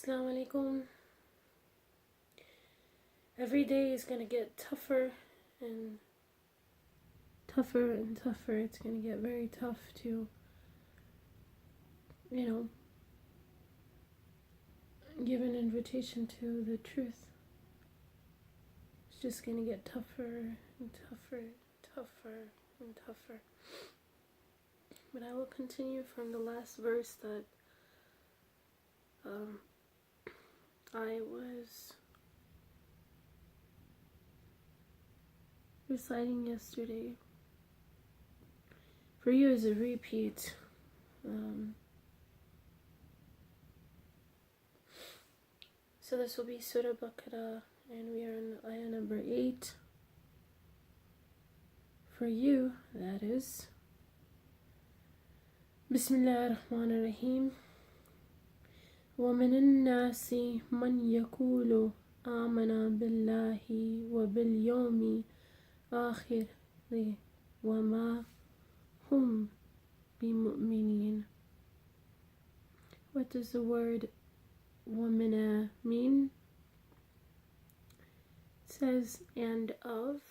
Assalamu alaikum. Every day is going to get tougher and tougher and tougher. It's going to get very tough to, give an invitation to the truth. It's just going to get tougher and tougher and tougher and tougher. But I will continue from the last verse that I was reciting yesterday. For you as a repeat. So this will be Surah Baqarah, and we are in ayah number 8. For you, that is. Bismillah ar-Rahman ar-Rahim. وَمِنَ النَّاسِ مَنْ يَقُولُ آمَنَ بِاللَّهِ وَبِالْيَوْمِ الْآخِرِ وَمَا هُمْ بِمُؤْمِنِينَ. What does the word وَمِنَ mean? It says, and of.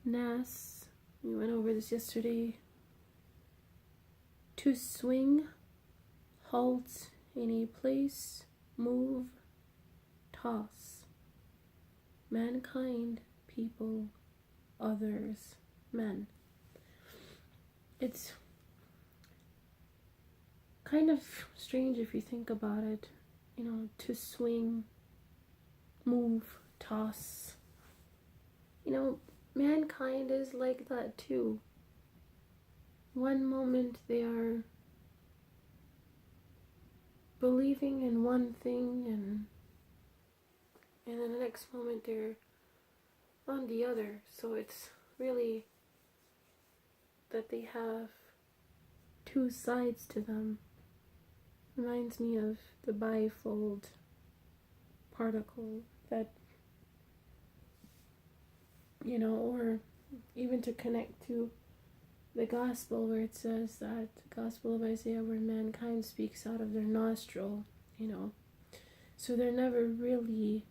Nas, we went over this yesterday. To swing, halt in a place, move, toss. Mankind, people, others, men. It's kind of strange if you think about it, to swing, move, toss. Mankind is like that too. One moment they are believing in one thing, and then the next moment they're on the other. So it's really that they have two sides to them. Reminds me of the bifold particle that, or even to connect to the gospel where it says that, the gospel of Isaiah, where mankind speaks out of their nostril, so they're never really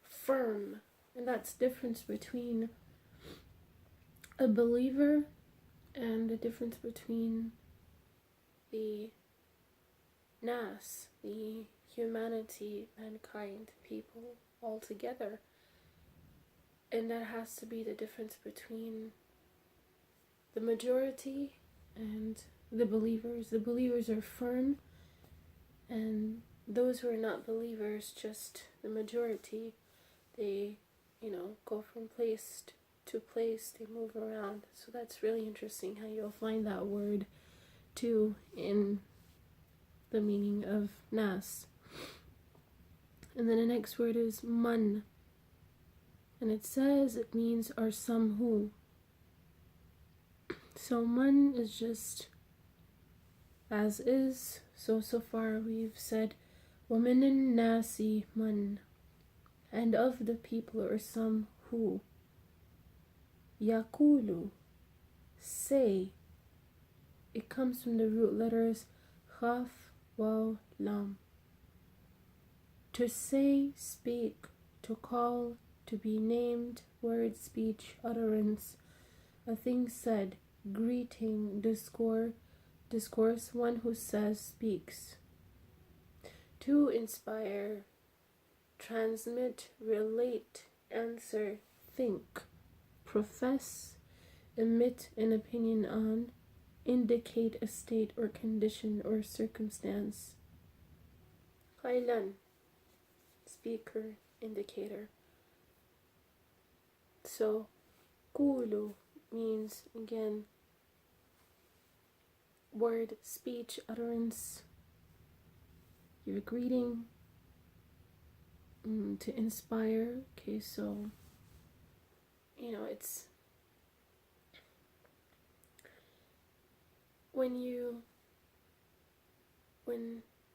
firm. And that's the difference between a believer and the difference between the nas, the humanity, mankind, people all together. And that has to be the difference between the majority and the believers. The believers are firm, and those who are not believers, just the majority, they, go from place to place, they move around. So that's really interesting how you'll find that word too in the meaning of nas. And then the next word is man, and it says it means are some who. So man is just as is. So far we've said وَمِنَ النَّاسِ man, and of the people are some who. Yaqulu, say. It comes from the root letters Khaf, Waw, Lam. To say, speak, to call, to be named, word, speech, utterance, a thing said, greeting, discourse, one who says, speaks. To inspire, transmit, relate, answer, think, profess, emit an opinion on, indicate a state or condition or circumstance. Khailan, speaker, indicator. So, Kulu means, again, word, speech, utterance, your greeting, to inspire. Okay, so, it's when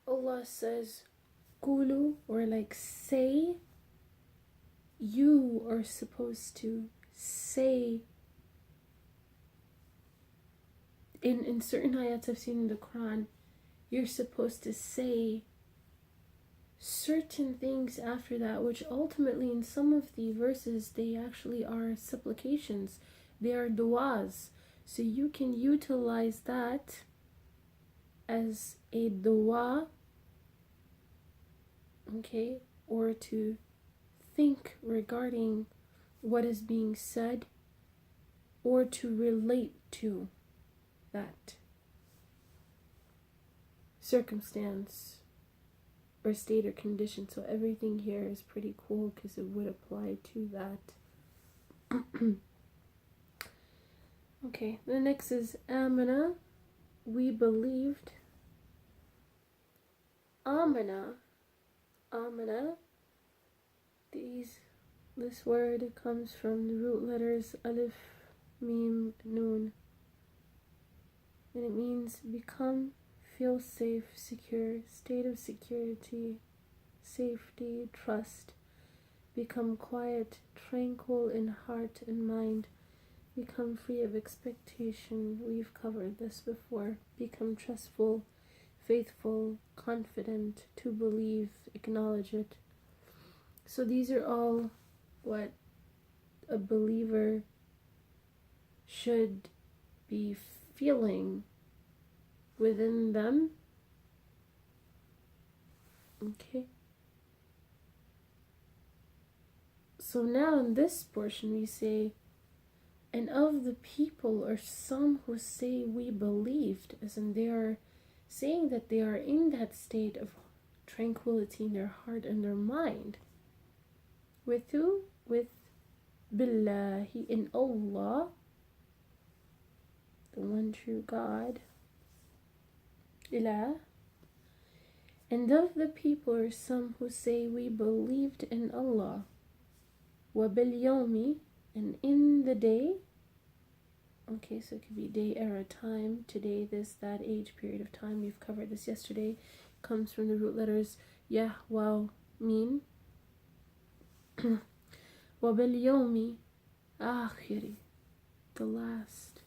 Allah says Kulu, or like say, you are supposed to say. In certain ayats I've seen in the Quran, you're supposed to say certain things after that, which ultimately in some of the verses they actually are supplications, they are du'as. So you can utilize that as a du'a, okay, or to think regarding what is being said, or to relate to that circumstance or state or condition. So everything here is pretty cool because it would apply to that. Okay, the next is amana. We believed. Amana. Amana. This word comes from the root letters alif, mim, nun. And it means become, feel safe, secure, state of security, safety, trust, become quiet, tranquil in heart and mind, become free of expectation. We've covered this before. Become trustful, faithful, confident, to believe, acknowledge it. So these are all what a believer should be feeling within them. Okay. So now in this portion we say, and of the people are some who say we believed, as in they are saying that they are in that state of tranquility in their heart and their mind. With who? With Billahi, in Allah, the one true God. Ilah. And of the people are some who say we believed in Allah. Wa bil yawmi, and in the day. Okay, so it could be day, era, time, today, this, that, age, period of time. We've covered this yesterday. Comes from the root letters Yah, Waw, Meen. Wa bil yawmi akhiri, the last.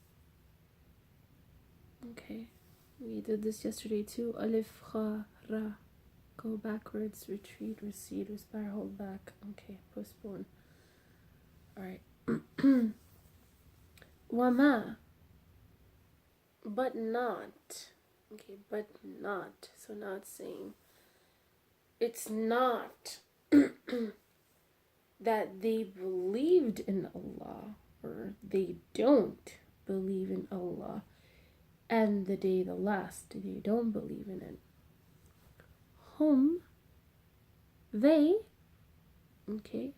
Okay, we did this yesterday too. Alif, Kha, Ra. Go backwards, retreat, recede, respire, hold back. Okay, postpone. Alright. Wama. But not. Okay, but not. So now it's saying it's not that they believed in Allah, or they don't believe in Allah, and the day the last, they don't believe in it. Hum, they, okay,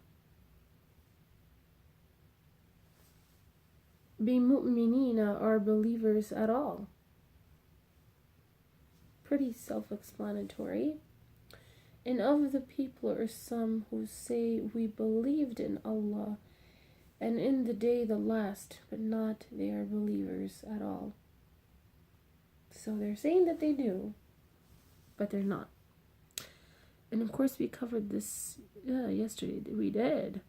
bimu'minina, are believers at all. Pretty self-explanatory. And of the people are some who say we believed in Allah and in the day the last, but not they are believers at all. So they're saying that they do, but they're not. And of course we covered this yesterday. We did.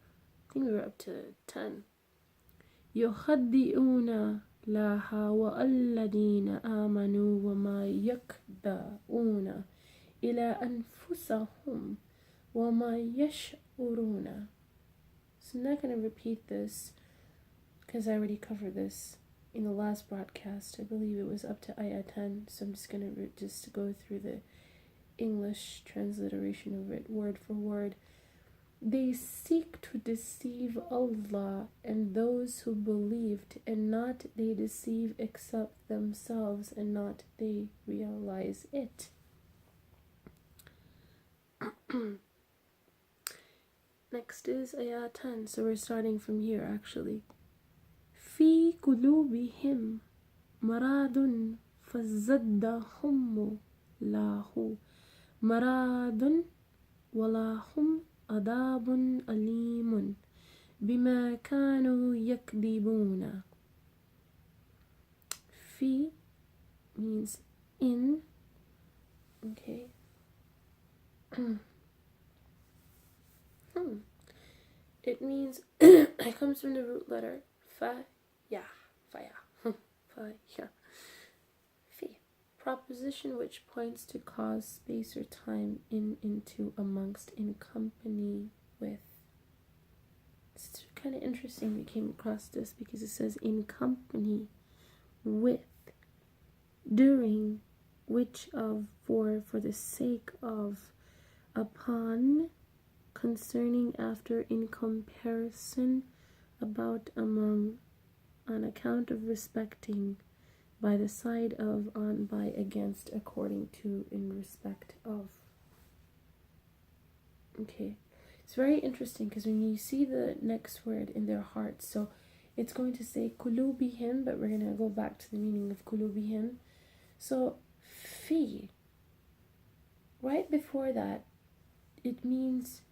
I think we were up to 10. يخدئون لها والذين آمنوا وما يخدعون إلى أنفسهم وما يشعرون. So I'm not going to repeat this because I already covered this in the last broadcast. I believe it was up to ayah 10. So I'm just going to just go through the English transliteration of it word for word. They seek to deceive Allah and those who believed, and not they deceive except themselves, and not they realize it. Next is ayah 10. So we're starting from here actually. في قلوبهم مرض فزدهم الله مرض ولهم عذاب أليم بما كانوا يكذبون. في means in. Okay. It means it comes from the root letter fa, ya, fa, ya, fa, ya, fi, proposition which points to cause, space, or time, in, into, amongst, in company with. It's kind of interesting we came across this because it says in company with, during, which of, for the sake of, upon, concerning, after, in comparison, about, among, on account of, respecting, by the side of, on, by, against, according to, in respect of. Okay, it's very interesting because when you see the next word, in their hearts, so it's going to say kulubihim, but we're going to go back to the meaning of kulubihim. So fi, right before that, it means,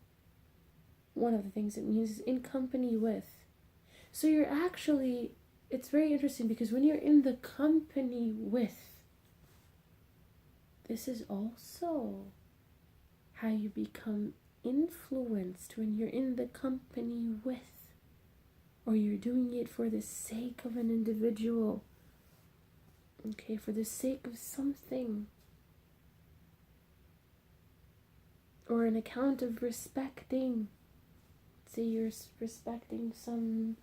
one of the things it means is in company with. So you're actually, it's very interesting because when you're in the company with, this is also how you become influenced when you're in the company with, or you're doing it for the sake of an individual, okay, for the sake of something, or an account of respecting. Say you're respecting some,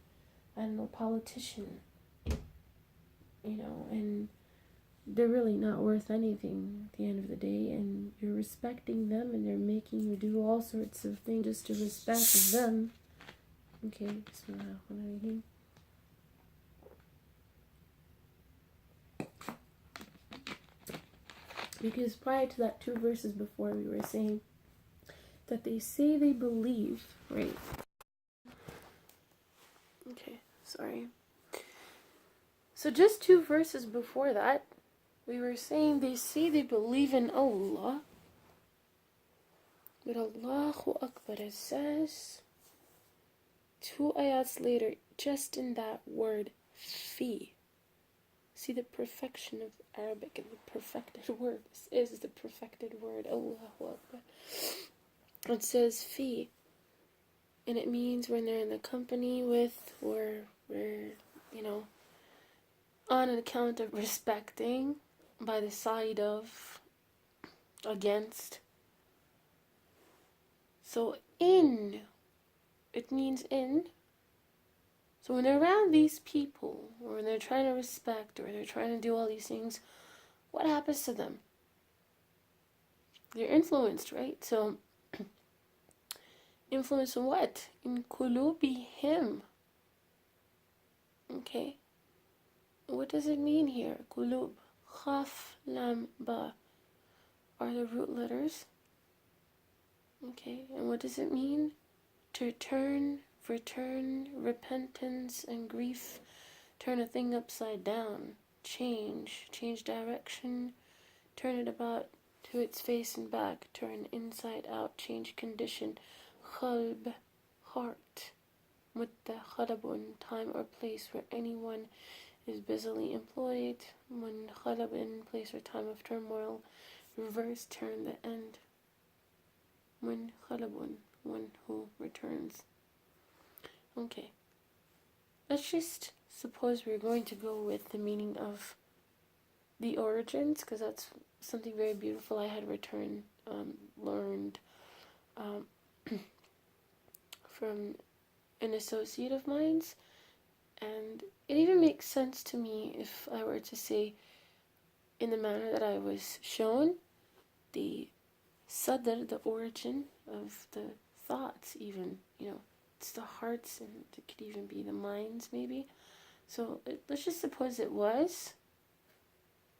I don't know, politician, you know, and they're really not worth anything at the end of the day, and you're respecting them, and they're making you do all sorts of things just to respect them. Okay, Bismillahirrahmanirrahim. Because prior to that, 2 verses before, we were saying that they say they believe, right? Okay, sorry. So just 2 verses before that, we were saying they say they believe in Allah, but Allahu Akbar, it says 2 ayats later, just in that word fi. See the perfection of Arabic and the perfected word. This is the perfected word, Allahu Akbar. It says fi, and it means when they're in the company with, or we're, you know, on account of, respecting, by the side of, against. So in, it means in. So when they're around these people, or when they're trying to respect, or they're trying to do all these things, what happens to them? They're influenced, right? So influence in what? In kulubihim. Okay. What does it mean here? Kulub, khaf, lam, ba are the root letters. Okay, and what does it mean? To turn, return, repentance, and grief. Turn a thing upside down. Change direction. Turn it about to its face and back. Turn inside out. Change condition. Khalb, heart. Mutta, khalabun, time or place where anyone is busily employed. When khalab, in place or time of turmoil. Reverse, turn the end. When khalabun, one who returns. Okay. Let's just suppose we're going to go with the meaning of the origins, because that's something very beautiful I had learned from an associate of mine's, and it even makes sense to me if I were to say, in the manner that I was shown, the sadr, the origin of the thoughts, even, you know, it's the hearts, and it could even be the minds, maybe. So let's just suppose it was,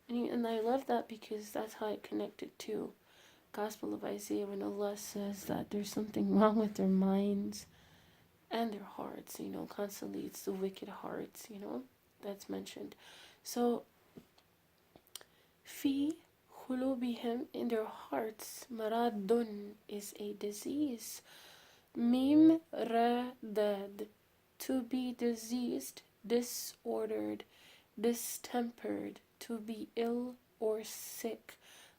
and I love that because that's how it connected to Gospel of Isaiah, when Allah says that there's something wrong with their minds and their hearts, you know, constantly it's the wicked hearts, you know, that's mentioned. So fi khulubihim, in their hearts, maradun is a disease. Mim ra dad, to be diseased, disordered, distempered, to be ill or sick,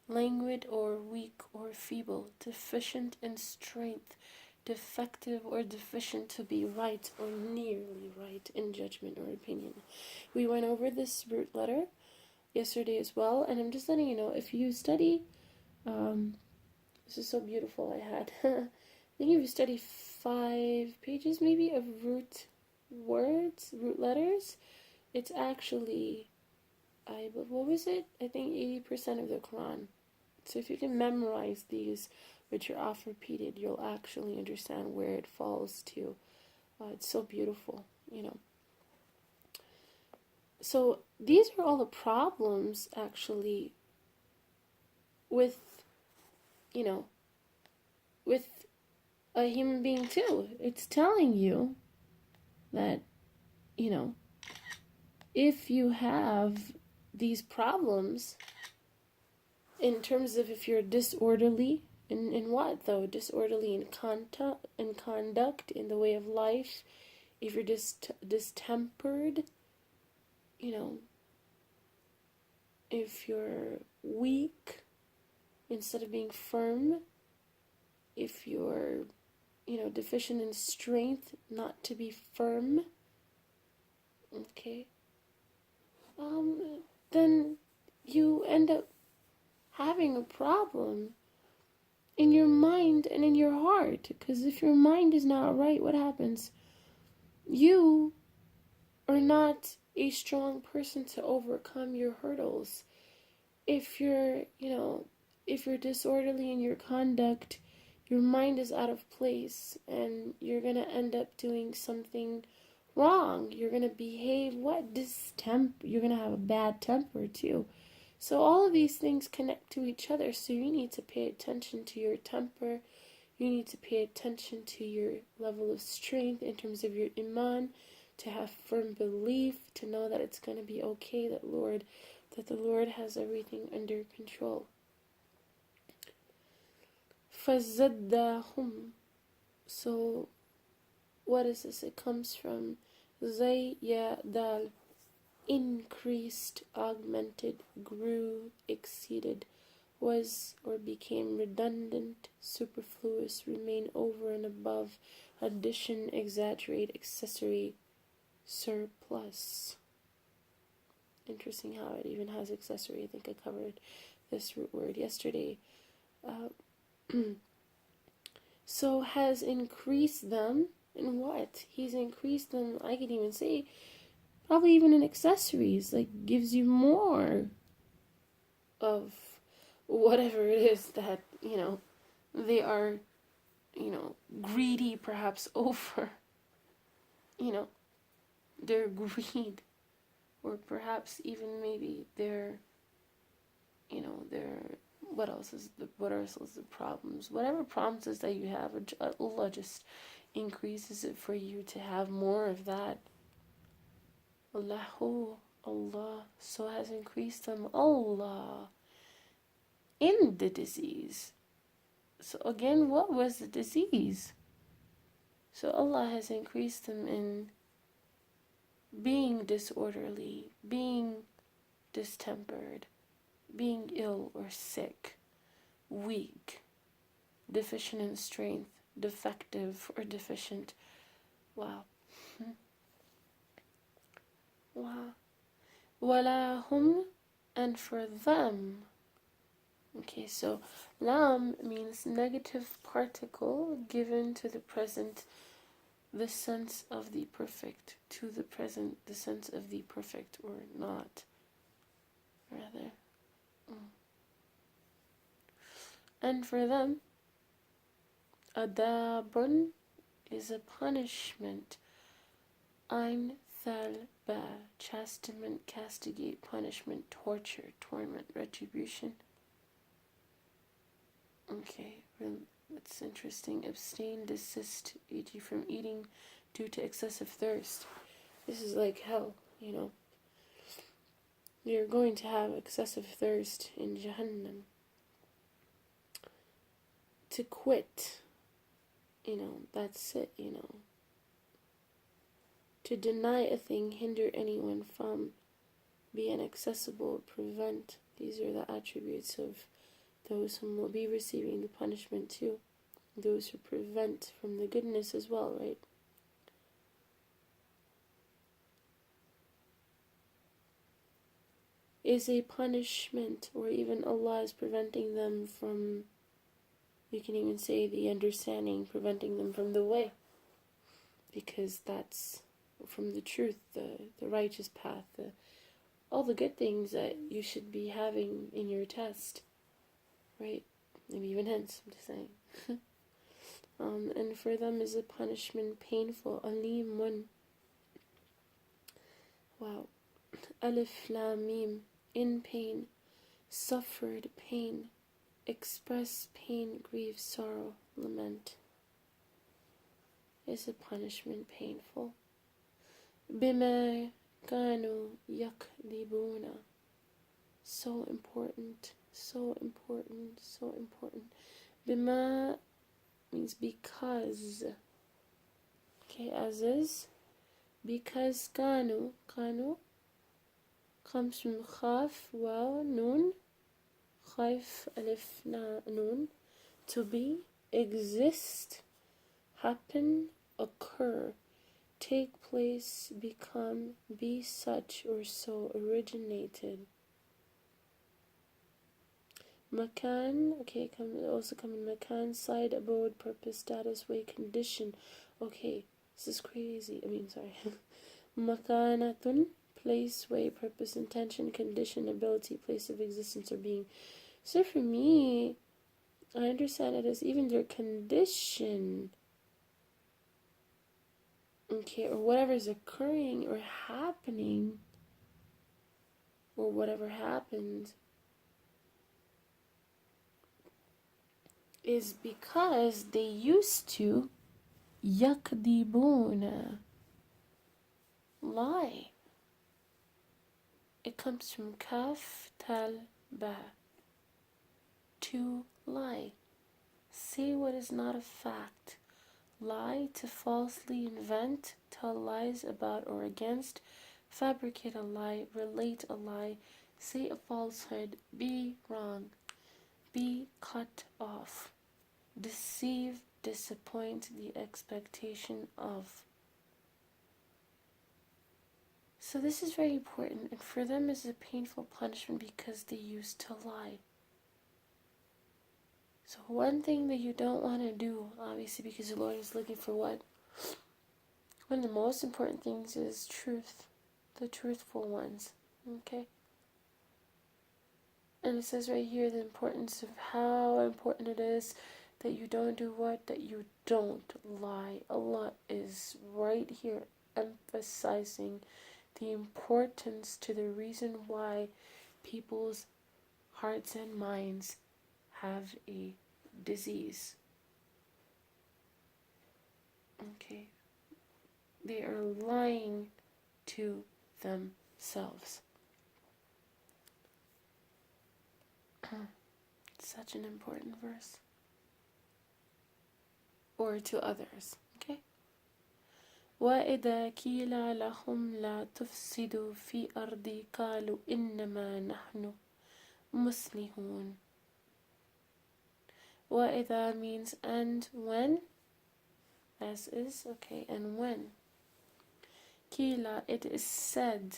languid or weak or feeble, deficient in strength, defective or deficient, to be right or nearly right in judgment or opinion. We went over this root letter, yesterday as well. And I'm just letting you know, if you study, this is so beautiful. I had, I think if you study 5 pages maybe of root words, root letters, it's actually, what was it? I think 80% of the Quran. So if you can memorize these, which are oft repeated, you'll actually understand where it falls to. It's so beautiful, you know. So these are all the problems, actually, with, you know, with a human being too. It's telling you that, you know, if you have these problems, in terms of if you're disorderly, in what though? Disorderly in conduct, in the way of life, if you're distempered, you know, if you're weak instead of being firm, if you're, you know, deficient in strength, not to be firm, okay, then you end up having a problem in your mind and in your heart. Because if your mind is not right, what happens? You are not a strong person to overcome your hurdles. If you're, you know, if you're disorderly in your conduct, your mind is out of place and you're going to end up doing something wrong. You're going to behave you're going to have a bad temper too. So all of these things connect to each other. So you need to pay attention to your temper. You need to pay attention to your level of strength in terms of your iman, to have firm belief, to know that it's going to be okay, that the Lord has everything under control. فَزَدَّهُمْ. So what is this? It comes from Zay Ya Dal. Increased, augmented, grew, exceeded, was or became redundant, superfluous, remain over and above, addition, exaggerate, accessory, surplus. Interesting how it even has accessory. I think I covered this root word yesterday. So has increased them in what? He's increased them, I could even say, probably even in accessories, like gives you more of whatever it is that, you know, they are, you know, greedy perhaps over, you know, their greed, or perhaps even maybe their, you know, their, what else is the problems? Whatever problems is that you have, Allah just increases it for you to have more of that. Allahu, Allah, so has increased them, Allah, in the disease. So again, what was the disease? So Allah has increased them in being disorderly, being distempered, being ill or sick, weak, deficient in strength, defective or deficient. Wow. Wow. Walahum, and for them. Okay, so lam means negative particle given to the present, the sense of the perfect, to the present, the sense of the perfect, or not, rather. And for them, adabun is a punishment. Ein thalba, chastisement, castigate, punishment, torture, torment, retribution. Okay, that's interesting. Abstain, desist, e.g. from eating due to excessive thirst. This is like hell, you know. You're going to have excessive thirst in Jahannam. To quit, you know, that's it, you know. To deny a thing, hinder anyone from, be inaccessible, prevent. These are the attributes of those who will be receiving the punishment too. Those who prevent from the goodness as well, right? is a punishment, or even Allah is preventing them from, you can even say the understanding, preventing them from the way. Because that's from the truth, the righteous path, all the good things that you should be having in your test, right? Maybe even hence, I'm just saying. And for them is a punishment painful. Alimun. Wow. Alif Lam Mim. In pain. Suffered pain. Express pain, grief, sorrow, lament. Is a punishment painful. Bima kanu yakdibuna. So important. So important. So important. Bima means because. Okay, as is. Because kanu comes from khaf, waw, nun, khaf, alif, nun. To be, exist, happen, occur, take place, become, be such or so, originated. Makan, okay, also come in makan, side, abode, purpose, status, way, condition. Okay, this is crazy. Sorry. Makanatun, place, way, purpose, intention, condition, ability, place of existence or being. So for me, I understand it as even their condition, okay, or whatever is occurring or happening, or whatever happened, is because they used to yakdibuna, lie. It comes from kaf, tal, ba, to lie. Say what is not a fact. Lie, to falsely invent, tell lies about or against, fabricate a lie, relate a lie, say a falsehood, be wrong, be cut off, deceive, disappoint the expectation of. So this is very important, and for them is a painful punishment because they used to lie. So one thing that you don't want to do, obviously, because the Lord is looking for what? One of the most important things is truth, the truthful ones, okay? And it says right here the importance of how important it is that you don't do what? That you don't lie. Allah is right here emphasizing the importance to the reason why people's hearts and minds have a disease. Okay? They are lying to themselves. Such an important verse. Or to others. Okay? وَإِذَا كِيلَ لَهُمْ لَا تُفْسِدُوا فِي أَرْضِي قَالُوا إِنَّمَا نَحْنُ مُصْلِحُونَ. وَإِذَا means and when, as is, okay, and when. Kila, it is said.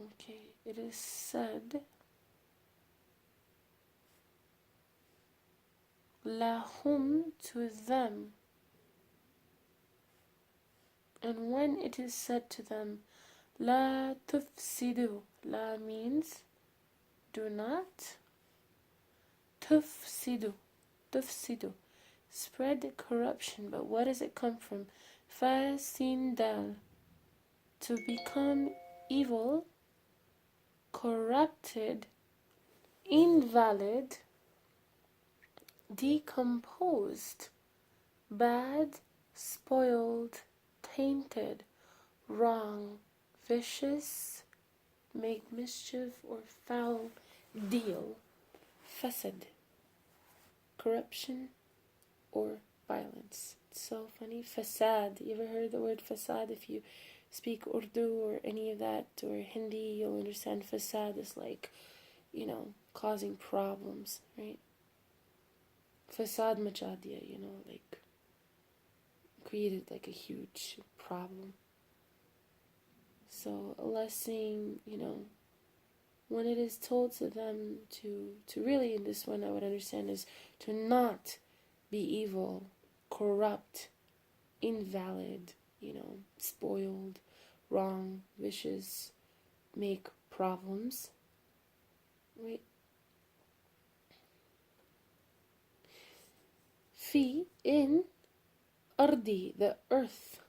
Okay, it is said. Lahum, to them. And when it is said to them, La tufsidu. La means do not. Tufsidu. Tufsidu. Spread corruption. But what does it come from? Fasindal. To become evil, corrupted, invalid, decomposed, bad, spoiled, tainted, wrong, vicious, make mischief or foul deal, fasad, corruption or violence. It's so funny. Fasad. You ever heard the word fasad? If you speak Urdu or any of that, or Hindi, you'll understand fasad is like, causing problems, right? Fasad machadiya, like created like a huge problem. So Allah saying, when it is told to them to really, in this one I would understand, is to not be evil, corrupt, invalid, spoiled, wrong, vicious, make problems, right? Fi, in, ardi, the earth.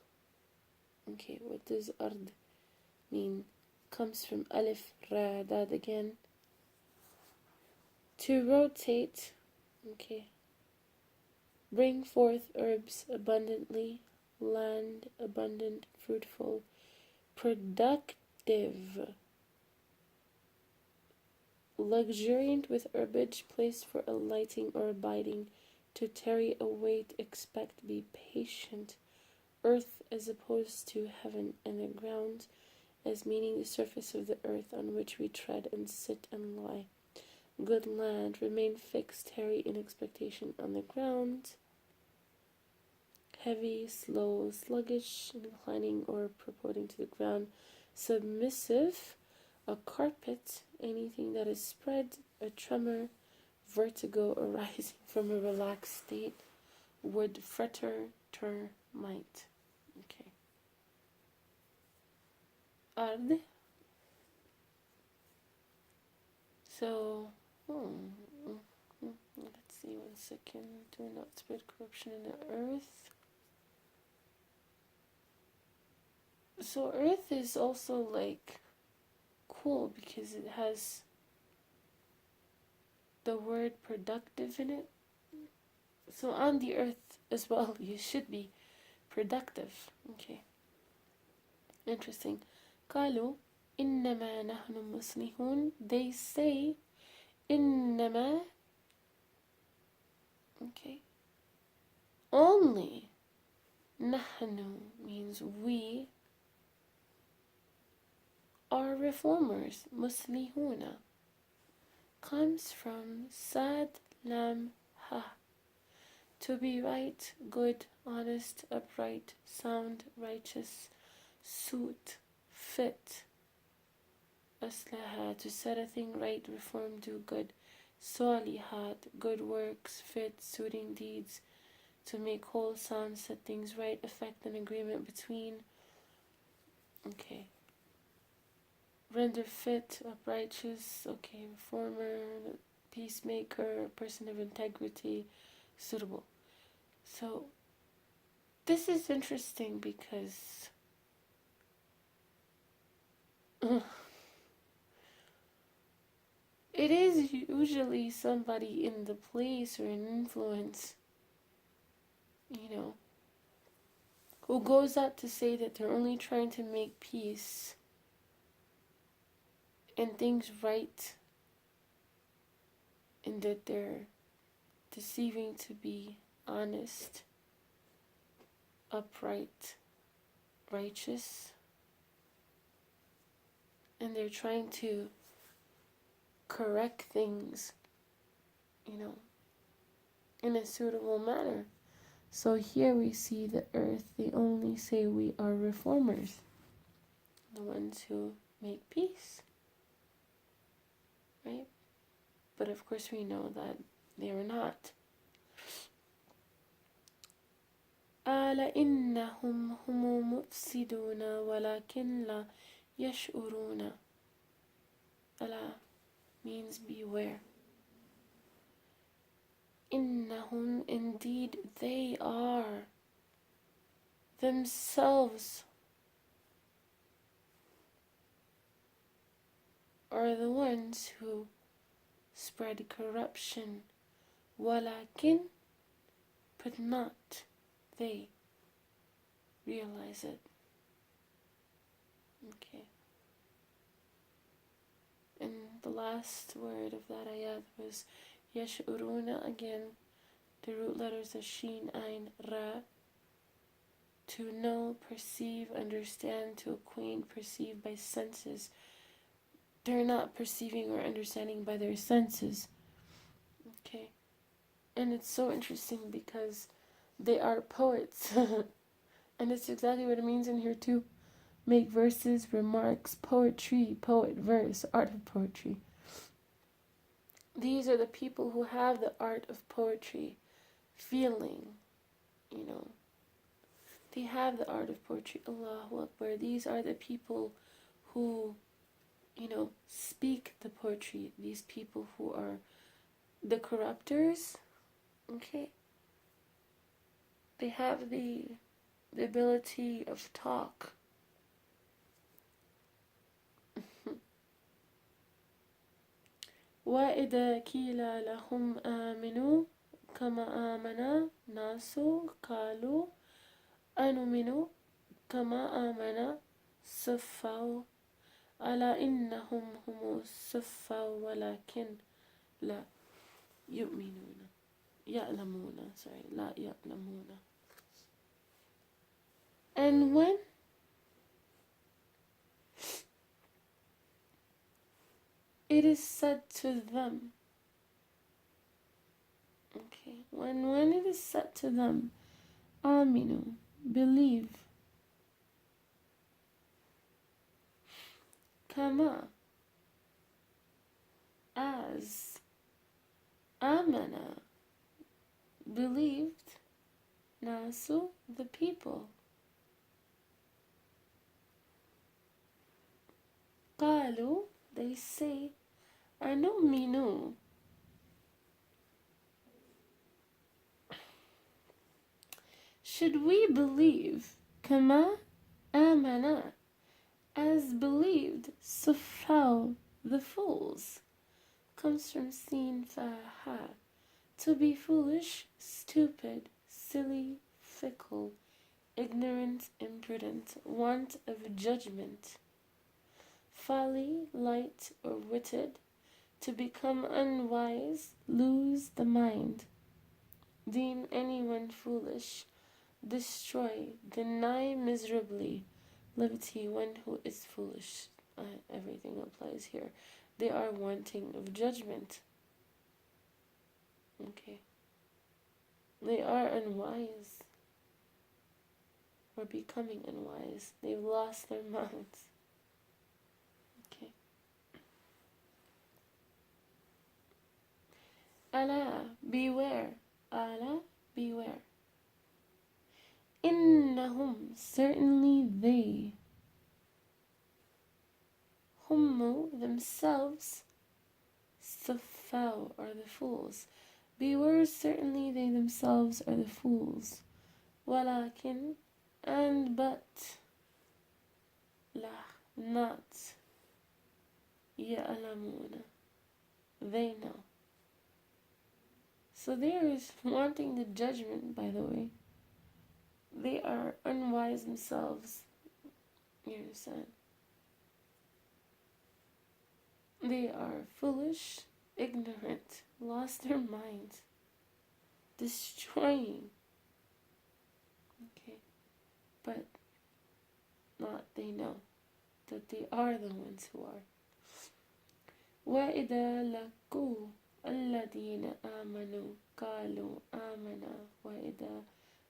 Okay, what does ard mean? Comes from alif, ra, dad again. To rotate, okay. Bring forth herbs abundantly, land abundant, fruitful, productive, luxuriant with herbage, placed for alighting or abiding, to tarry, await, expect, be patient. Earth as opposed to heaven, and the ground as meaning the surface of the earth on which we tread and sit and lie. Good land, remain fixed, tarry in expectation on the ground. Heavy, slow, sluggish, inclining or purporting to the ground. Submissive, a carpet, anything that is spread, a tremor, vertigo arising from a relaxed state. Wood, fretter, termite. Okay. Ard. So, let's see, 1 second. Do not spread corruption in the earth. So earth is also like cool because it has the word productive in it. So on the earth as well, you should be productive. Okay. Interesting. قالوا إنما نحن مصلحون. They say إنما. Okay. Only. نحن means we are reformers. مصلحون comes from sad lam ha. To be right, good, honest, upright, sound, righteous, suit, fit. Aslaha, to set a thing right, reform, do good. Salihat, good works, fit, suiting deeds. To make whole, sound, set things right, effect an agreement between. Okay. Render fit, uprighteous, okay, reformer, peacemaker, person of integrity, suitable. So, this is interesting because it is usually somebody in the place or an influence, who goes out to say that they're only trying to make peace and things right, and that they're deceiving to be honest, upright, righteous, and they're trying to correct things, in a suitable manner. So here we see the earth, they only say we are reformers, the ones who make peace, right? But of course we know that they are not. أَلَا إِنَّهُمْ هُمُ مُفْسِدُونَ وَلَكِنْ لَا يَشْعُرُونَ. أَلَا means beware. إِنَّهُمْ, indeed they are themselves are the ones who spread corruption. وَلَكِنْ, but not they realize it. Okay. And the last word of that ayat was yash'uruna. Again, the root letters are sheen, ayn, ra. To know, perceive, understand, to acquaint, perceive by senses. They're not perceiving or understanding by their senses. Okay. And it's so interesting because they are poets. And it's exactly what it means in here too. make verses, remarks, poetry, poet, verse, art of poetry. These are the people who have the art of poetry, feeling, you know. They have the art of poetry. Allahu Akbar. These are the people who, you know, speak the poetry. These people who are the corruptors, okay? They have the ability of talk. وَإِذَا كِيلَ لَهُمْ آمِنُوا كَمَا آمَنَ النَّاسُ قَالُوا أَنُؤْمِنُ كَمَا آمَنَ السُّفَّهَاءُ أَلَا إِنَّهُمْ هُمُ السُّفَّهَاءُ وَلَكِنْ لَا يُؤْمِنُونَ لا يَعْلَمُونَ. And when it is said to them, okay, when it is said to them, Aminu, believe, Kama, as, Amana, believed, Nasu, the people, Qalu, they say, Anuminu, should we believe, Kama, Amana, as believed, Sufal, the fools, comes from Sin Faha, to be foolish, stupid, silly, fickle, ignorant, imprudent, want of judgment, folly, light, or witted, to become unwise, lose the mind, deem anyone foolish, destroy, deny miserably, levity, one who is foolish. Everything applies here. They are wanting of judgment. Okay. They are unwise. Or becoming unwise. They've lost their minds. Okay. Allah, beware. Allah, beware. Innahum, certainly they. Hummu, themselves. Safal, are the fools. Beware, certainly they themselves are the fools. Walakin, and but. La, not. Ya'lamuna, they know. So there is wanting the judgment, by the way. They are unwise themselves. You understand? They are foolish, ignorant, lost their minds, destroying. Okay, but not they know that they are the ones who are. وَإِذَا لَقُوا الَّذِينَ آمَنُوا قَالُوا آمَنَا وَإِذَا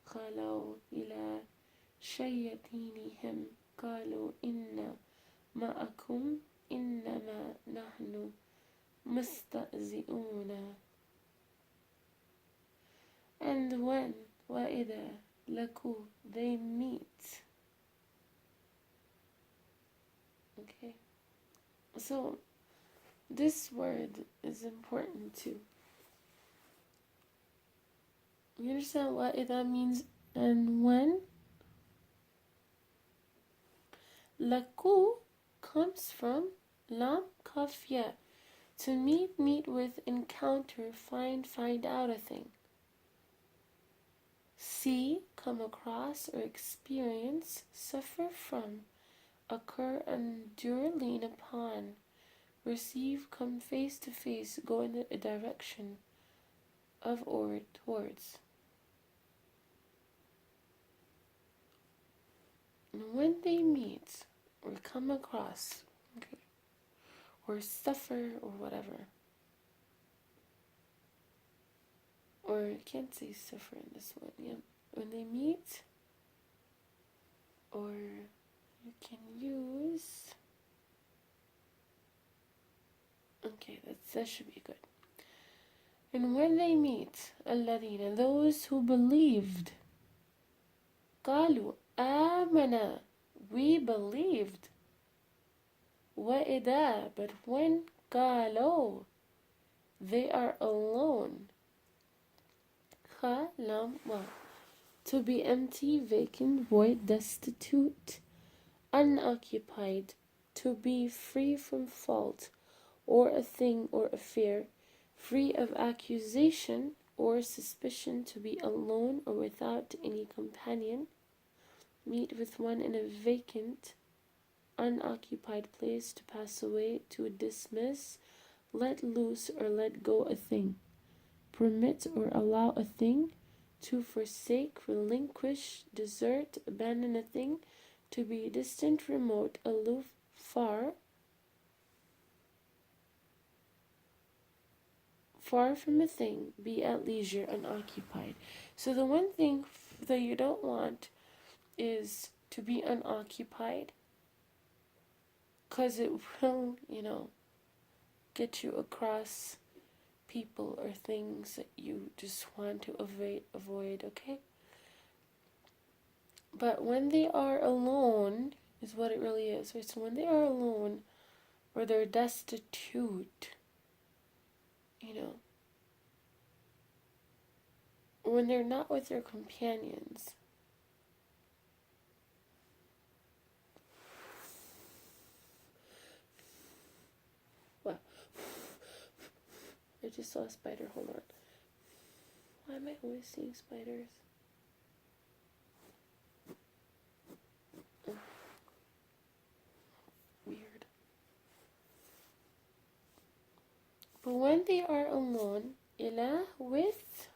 خَلَوْا إِلَى شَيَاطِينِهِمْ قَالُوا إِنَّا مَعَكُمْ إِنَّمَا نَحْنُ مُسْتَهْزِئُونَ. And when وَإِذَا لَقُوا, they meet. Okay, so this word is important too. You understand what that means? And when? Laku comes from lam kafya, to meet with, encounter, find out a thing. See, come across, or experience, suffer from, occur, endure, lean upon, receive, come face to face, go in a direction of or towards. And when they meet or come across, okay, or suffer or whatever, or I can't say suffer in this one, yeah. When they meet or, you can use, okay, that should be good. And when they meet الذين, those who believed, قالوا آمنا, we believed, وإذا, but when قالوا, they are alone, خلم, to be empty, vacant, void, destitute, unoccupied, to be free from fault, or a thing or affair, free of accusation or suspicion, to be alone or without any companion, meet with one in a vacant, unoccupied place, to pass away, to dismiss, let loose or let go a thing, permit or allow a thing, to forsake, relinquish, desert, abandon a thing, to be distant, remote, aloof, far from a thing, be at leisure, unoccupied. So the one thing that you don't want is to be unoccupied, because it will, get you across people or things that you just want to avoid, okay? But when they are alone, is what it really is, right? So when they are alone, or they're destitute, when they're not with their companions, well, I just saw a spider, hold on. Why am I always seeing spiders? Oh, weird. But when they are alone, إله, with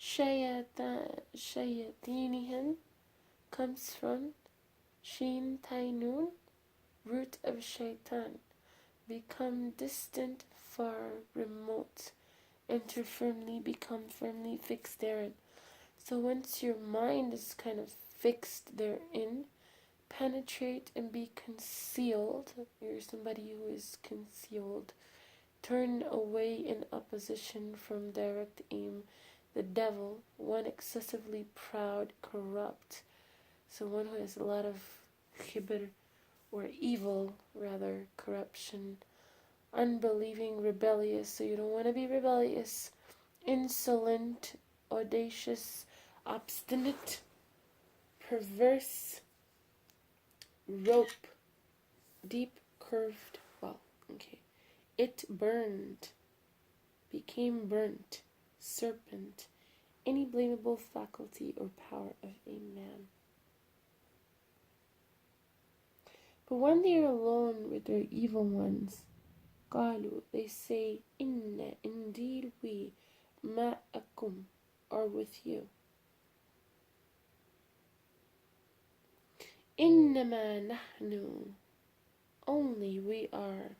shayatinihim, comes from Shin Tainun, root of shaitan, become distant, far, remote, enter firmly, become firmly fixed therein. So once your mind is kind of fixed therein, penetrate and be concealed. You're somebody who is concealed. Turn away in opposition from direct aim. The devil, one excessively proud, corrupt. So one who has a lot of khibr, or evil, rather, corruption. Unbelieving, rebellious. So you don't want to be rebellious. Insolent, audacious, obstinate, perverse, rope, deep curved, it burned, became burnt, serpent, any blamable faculty or power of a man. But when they are alone with their evil ones, qalu, they say, inna, indeed we, ma'akum, are with you. Innama nahnu, only we are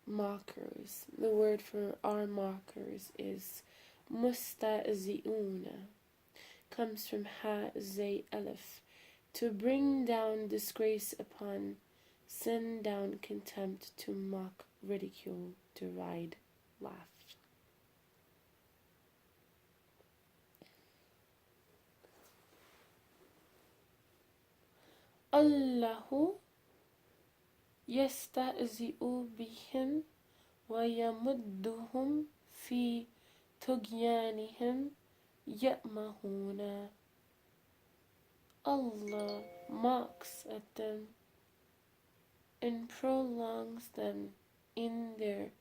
mockers. The word for our mockers is musta'zi'una, comes from ha zay alif, to bring down disgrace upon, send down contempt, to mock, ridicule, deride, laugh. Allahu yasta'zi'u bihim wa yamudduhum fi tughyanihim ya'mahuna. Allah mocks at them and prolongs them in their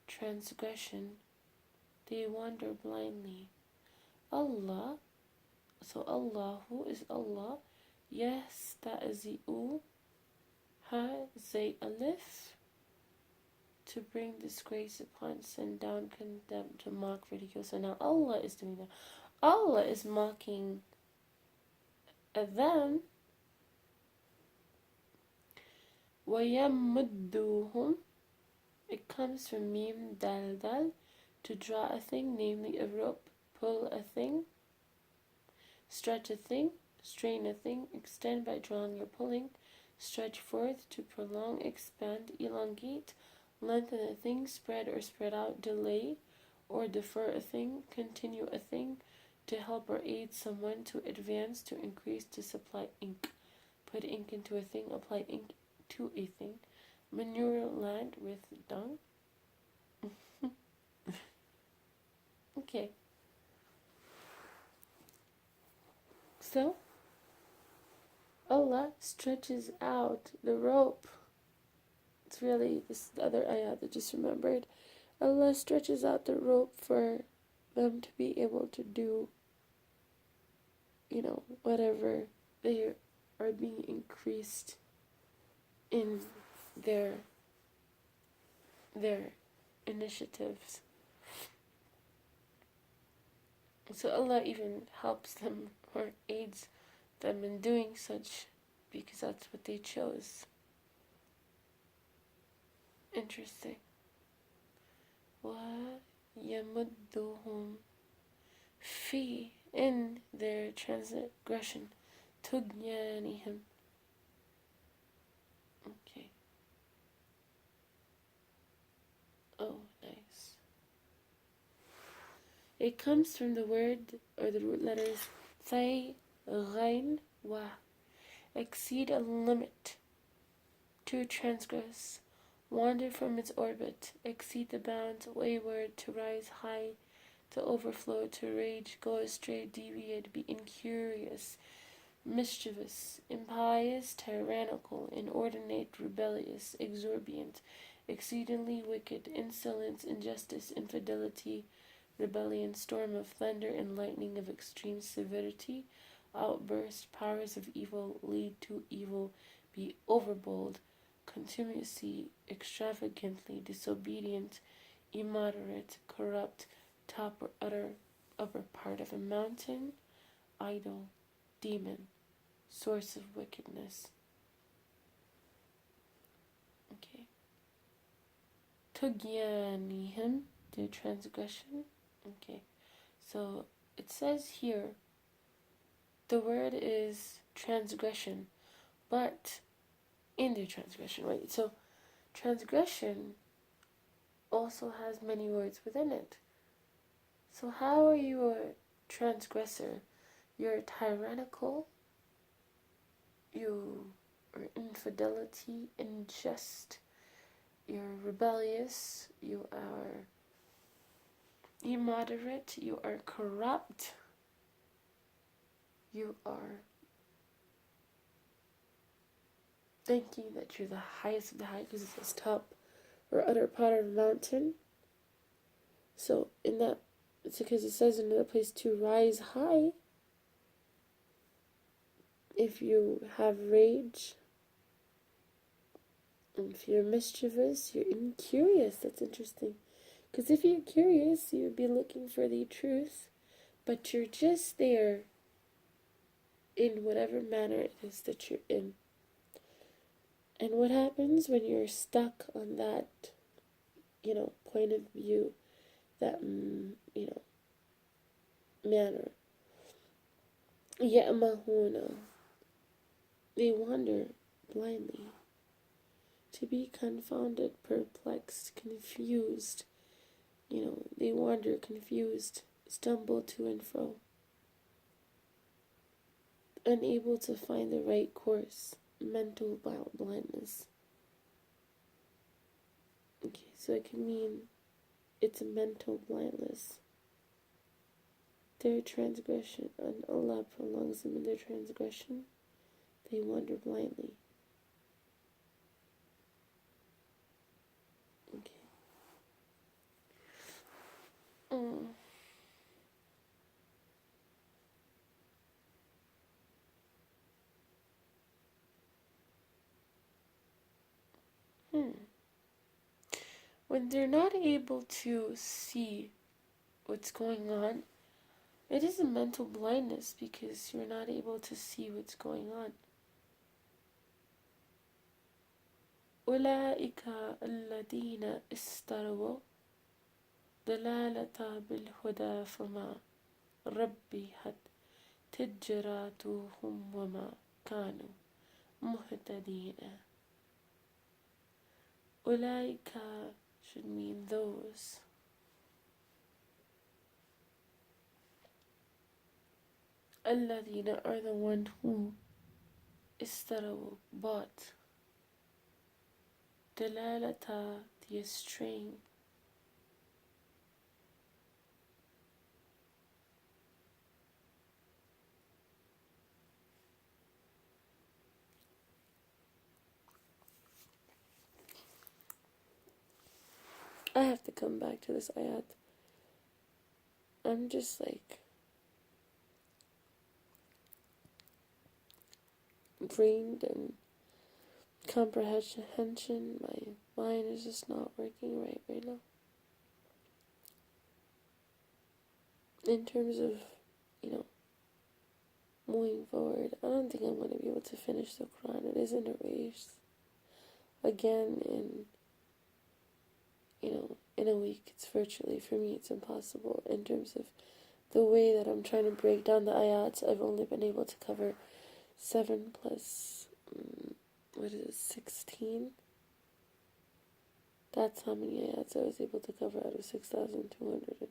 transgression. They wander blindly. Allah, so Allah, who is Allah? Yes, that is the U, Ha, Zay, Alif, to bring disgrace upon, send down, condemn, to mock, ridicule. So now Allah is doing that. Allah is mocking at them. وَيَمُدُّهُمْ, it comes from mim, dal, dal, to draw a thing, namely a rope, pull a thing, Stretch a thing, strain a thing, extend by drawing or pulling, stretch forth, to prolong, expand, elongate, lengthen a thing, spread or spread out, delay or defer a thing, continue a thing, to help or aid someone, to advance, to increase, to supply ink. Put ink into a thing, apply ink to a thing. Manure land with dung. Okay. So, Allah stretches out the rope. It's really, this is the other ayah that just remembered. Allah stretches out the rope for them to be able to do, whatever they are being increased in their initiatives. So Allah even helps them or aids them in doing such, because that's what they chose. Interesting. وَيَمُدُّهُمْ فِي, in their transgression, تُغْيَانِهِمْ. Okay. Oh, nice. It comes from the word, or the root letters, Thay, Ghain, Wa. Exceed a limit, to transgress, wander from its orbit, exceed the bounds, wayward, to rise high, to overflow, to rage, go astray, deviate, be incurious, mischievous, impious, tyrannical, inordinate, rebellious, exorbitant, exceedingly wicked, insolence, injustice, infidelity, rebellion, storm of thunder and lightning of extreme severity, outburst, powers of evil, lead to evil, be overbold, continuously, extravagantly, disobedient, immoderate, corrupt, top or upper part of a mountain, idol, demon, source of wickedness. Okay. Tugyanihim, their transgression. Okay. So it says here, the word is transgression, but in their transgression, right? So transgression also has many words within it. So how are you a transgressor? You're tyrannical, you are infidelity, unjust, you're rebellious, you are immoderate, you are corrupt, you are thinking that you're the highest of the high because it says top or other part of a mountain. So in that, it's because it says in another place to rise high. If you have rage, and if you're mischievous, you're incurious. That's interesting. Because if you're curious, you would be looking for the truth, but you're just there in whatever manner it is that you're in. And what happens when you're stuck on that, point of view, that, manner? يَأْمَهُونَ, they wander blindly, to be confounded, perplexed, confused. They wander confused, stumble to and fro, unable to find the right course, mental blindness. Okay, so it can mean it's a mental blindness. Their transgression, and Allah prolongs them in their transgression, they wander blindly. Okay. When they're not able to see what's going on, it is a mental blindness because you're not able to see what's going on. أولئك الذين استروا ضلالة بالهدى فما ربحت تجراتهم وما كانوا مهتدين. أولئك should mean those. الذين are the one who اشتروا bought. دلالة the string. I have to come back to this ayat. I'm just like drained and comprehension. My mind is just not working right now. In terms of, moving forward, I don't think I'm going to be able to finish the Quran. It is in a race. Again, in a week, it's virtually, for me, it's impossible. In terms of the way that I'm trying to break down the ayats, I've only been able to cover 7 plus, 16? That's how many ayats I was able to cover out of 6,200.